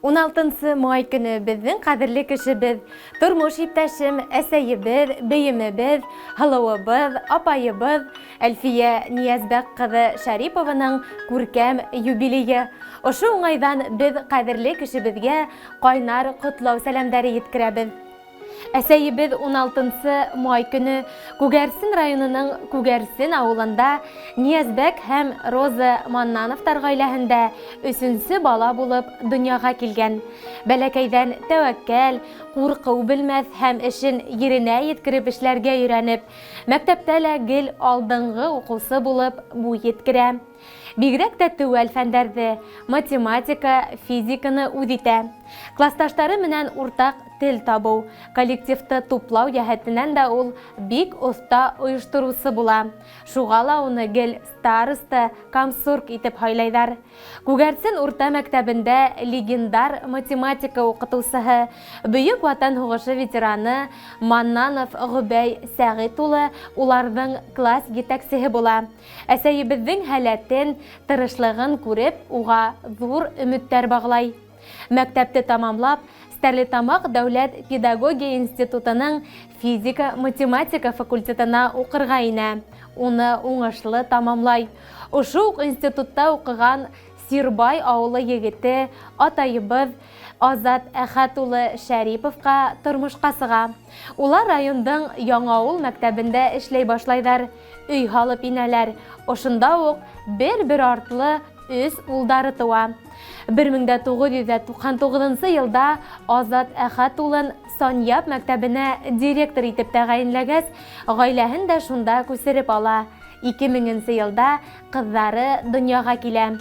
16 май көне безнең кадерле кешебез, тормыш иптәшем, әсәебез, бейемебез, һылыуыбыз, апайыбыз Әлфия Ниязбәк кызы Шарипованың күркәм юбилее. Ошо уңайдан без кадерле кешебезгә кайнар котлау сәламнәре yetkерәбез. Әсәебез 16 май көне Күгәрсен районының Күгәрсен авылында Ниязбәк һәм Роза Маннановтар гаиләһендә 3нче бала булып дөньяга килгән. Бәләкәйдән тәвәккәл, курку белмәс һәм эшен yerенә yetkереп эшләргә өйрәнеп, мәктәптә лә гел алдынгы укучы булып бу yetkерә. Бигрәк тә тәүәл фәннәрдә математика, физиканы үз итә. Классташлары менән уртак тел табу, коллективты туплау яһәтеннән дә ул бик оста оештыручы була. Шуга ла уны гел староста, комсорг итеп һайлайдар. Күгәрсен урта мәктәбендә легендар математика укытучысы, Бөек Ватан һугышы ветераны Маннанов Гобәй Сәгыйть улы уларның класс җитәкчесе була. Әсәебезнең һәләтен, тырышлыгын күреп, уга зур өметләр баглай. Мәктәпте тамамлап, Стәрлетамак дәүләт педагогия институтының физика-математика факультетына укырга инә. Уны уңышлы тамамлай. Ошо ук институтта укыган Сирбай авылы егете атайыбыз Азат Әхәт улы Шәриповка тормышка сыга. Улар райондың Яңавыл мәктәбендә эшләй башлайдар. Өй халып инәләр. Ошында ук бер артлы үз улдары туа. 1999 елда Азат Әхәт улын Саньяп мәктәбенә директор итеп тәгаенләгәч, гаиләһен дә шунда күсереп ала. 2000 елда кызлары дөньяга килә.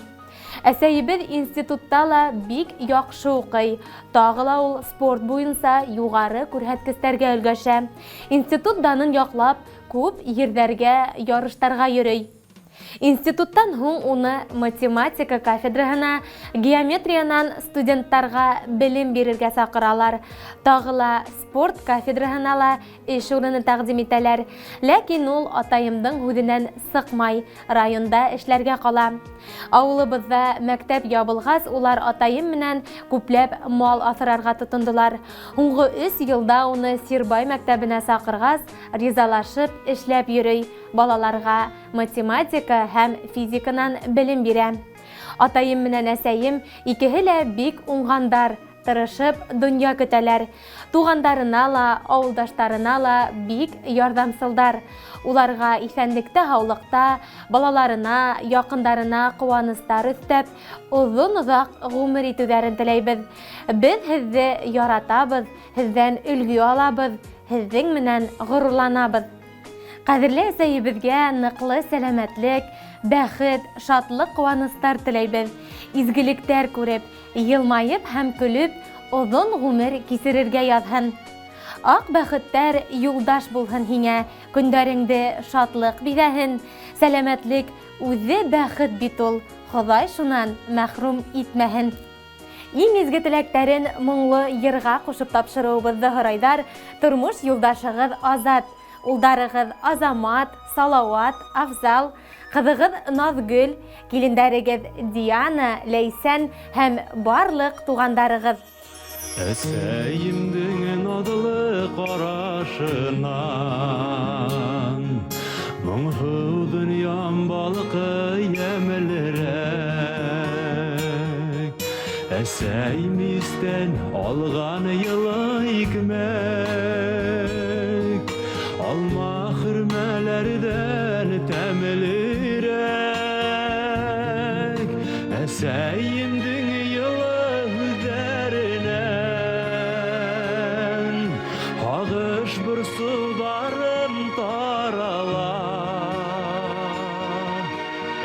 Әсәебез институтта ла бик яхшы укый. Тагы ла ул спорт буенча югары күрһәткечләргә өлгәшә. Институт данын яклап, күп ерләргә, ярыштарга йөри. Институттан һуң уны математика кафедраһына, геометриянан студенттарга белем бирергә сакыралар. Тагы ла спорт кафедраһына ла эш урыны тәкъдим итәләр. Ләкин ул атайымдың һүзеннән сыкмай, районда эшләргә кала. Авылыбызда мәктәп ябылгач, улар атайым менән күпләп мал асрарга тотындылар. Һуңгы 3 елда уны Сирбай мәктәбенә сакыргач, ризалашып эшләп йөри. Балаларга математика һәм физиканан белем бирә. Атайым менән әсәем икеһе лә бик уңгандар, тырышып дөнья көтәләр. Тугандарына ла, авылдаштарына ла бик ярдәмсылдар. Уларга исәнлектә, һаулыкта, балаларына, якындарына куанычлар өстәп, озын-озак гомер итүләрен теләйбез. Без һезне яратабыз, һездән үлгү алабыз, һезнең менән горурланабыз. Кадерле әсәебезгә ныклы сәламәтлек, бәхет, шатлык, куанычлар теләйбез. Изгелектәр күреп, елмаеп һәм көлеп, озын гомер кисерергә язһын. Ак бәхеттәр юлдаш булһын һиңә, көндәреңдә шатлык бирәһен. Сәламәтлек үзе бәхет бит ул, Ходай шуннан мәхрүм итмәһен. Иң изге теләктәрен моңлы йырга кушып тапшыруыбызды һорайдар тормыш юлдашыгыз Азат. Улдарыгыз Азамат, Салават, Афзал, кызыгыз Назгөл, килендәрегез Диана, Ләйсән һәм барлык тугандарыгыз. Әсәйемнең надлы карашынан моңһу дөньям балкый ямелрәк. Әсәйем истән алган йылы икмәк, алма хөрмәләрдән тәмлерәк. Әсәйемнең йылы үҙҙәренән һағыш бер сыуҙарын тарала.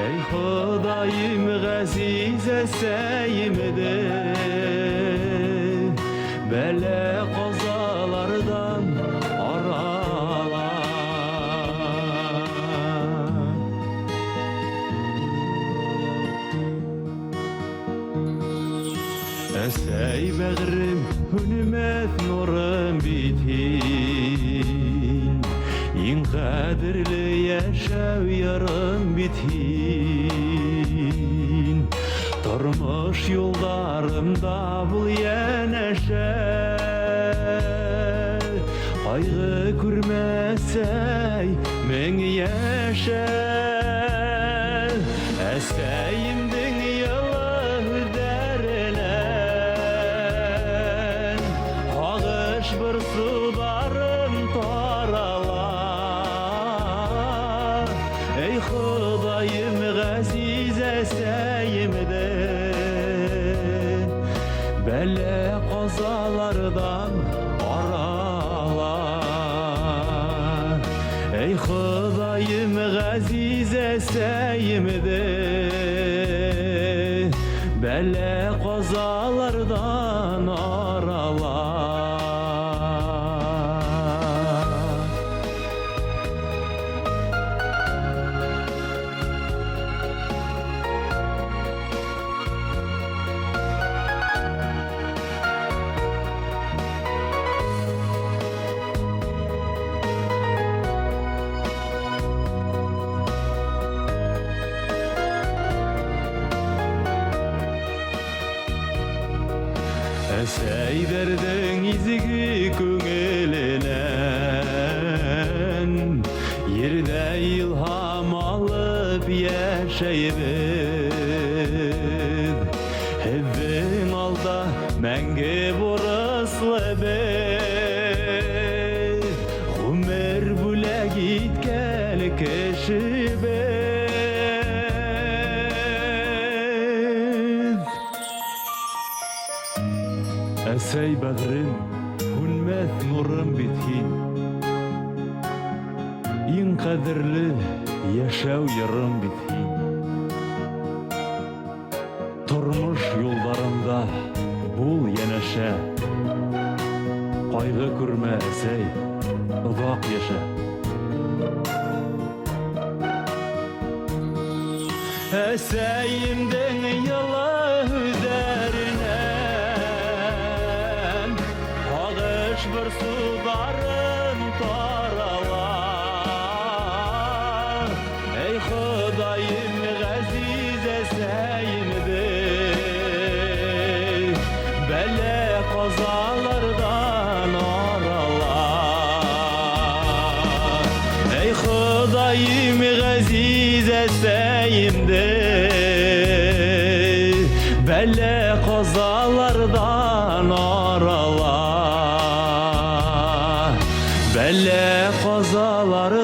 Әй Хоҙайым ғәзиз әсәйемде бәлә ҡазаларҙан арала. Әсәй бәғрем һүнмәҫ нурым бит һин, иң ҡәҙерле йәшәү ярым бит һин. Тормыш юлдарым Торда бұл янәшә Қайғы күрмәсәй Мен яшә Әсәйімдің йылы дәрінен Ағыш бір сударын тарала Ей Құдайым ғазиз әсәйімді Бәлә қазалардан арала Ей Құдайым ғазиз әсәйімді Бәлә қазалардан арала Әсәйдердің изгі көңілінен Ерді илхам алып яшайбыз Хевдің алда мәңгі бұрыслы біз Ғұмыр бүләк иткәл кіші біз Әсәй бәғрем, хүнмәт нұрым бітхин Ең қадірлі яшәу ярым бітхин Тұрмыш юлдарында бұл янәшә Қайғы күрмә әсәй, ұзақ яшә Әсәйімдің йылы үдәрінен Ағыш бір сударын тарала Ей Құдайым ғазиз әсәйімді Бәлә қазалардан арала Ей Құдайым ғазиз әсәйімді Бәлә қазалардан арала Бәлә қазалардан